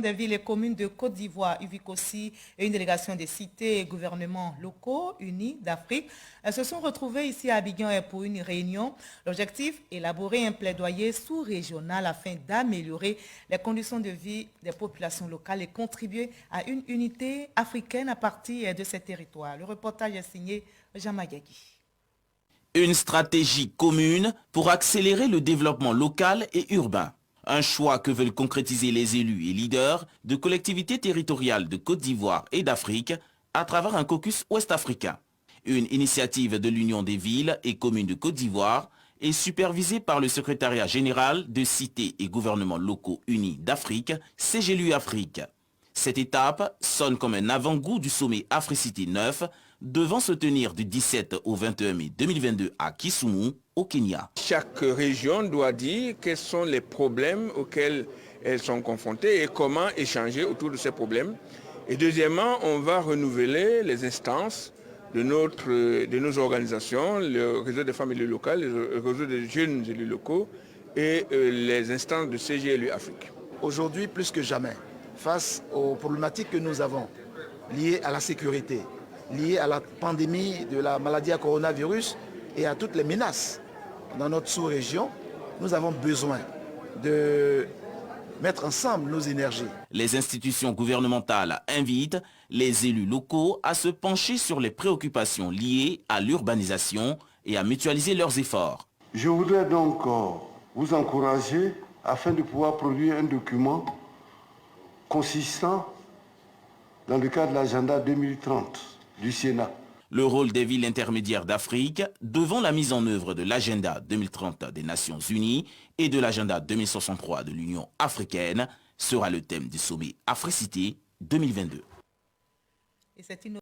Des villes et communes de Côte d'Ivoire, UVICOSI et une délégation des cités et gouvernements locaux unis d'Afrique se sont retrouvés ici à Abidjan pour une réunion. L'objectif, élaborer un plaidoyer sous-régional afin d'améliorer les conditions de vie des populations locales et contribuer à une unité africaine à partir de ces territoires. Le reportage est signé Jean Magagui. Une stratégie commune pour accélérer le développement local et urbain. Un choix que veulent concrétiser les élus et leaders de collectivités territoriales de Côte d'Ivoire et d'Afrique à travers un caucus ouest-africain. Une initiative de l'Union des villes et communes de Côte d'Ivoire est supervisée par le secrétariat général de cités et gouvernements locaux unis d'Afrique, CGLU Afrique. Cette étape sonne comme un avant-goût du sommet Africité 9 devant se tenir du 17 au 21 mai 2022 à Kisumu, au Kenya. Chaque région doit dire quels sont les problèmes auxquels elles sont confrontées et comment échanger autour de ces problèmes. Et deuxièmement, on va renouveler les instances de nos organisations, le réseau des femmes élus locales, le réseau des jeunes élus locaux et les instances de CGLU Afrique. Aujourd'hui, plus que jamais, face aux problématiques que nous avons liées à la sécurité, liées à la pandémie de la maladie à coronavirus et à toutes les menaces dans notre sous-région, nous avons besoin de mettre ensemble nos énergies. Les institutions gouvernementales invitent les élus locaux à se pencher sur les préoccupations liées à l'urbanisation et à mutualiser leurs efforts. Je voudrais donc vous encourager afin de pouvoir produire un document consistant dans le cadre de l'agenda 2030 du Sénat. Le rôle des villes intermédiaires d'Afrique devant la mise en œuvre de l'agenda 2030 des Nations Unies et de l'agenda 2063 de l'Union africaine sera le thème du sommet Africité 2022. Et c'est une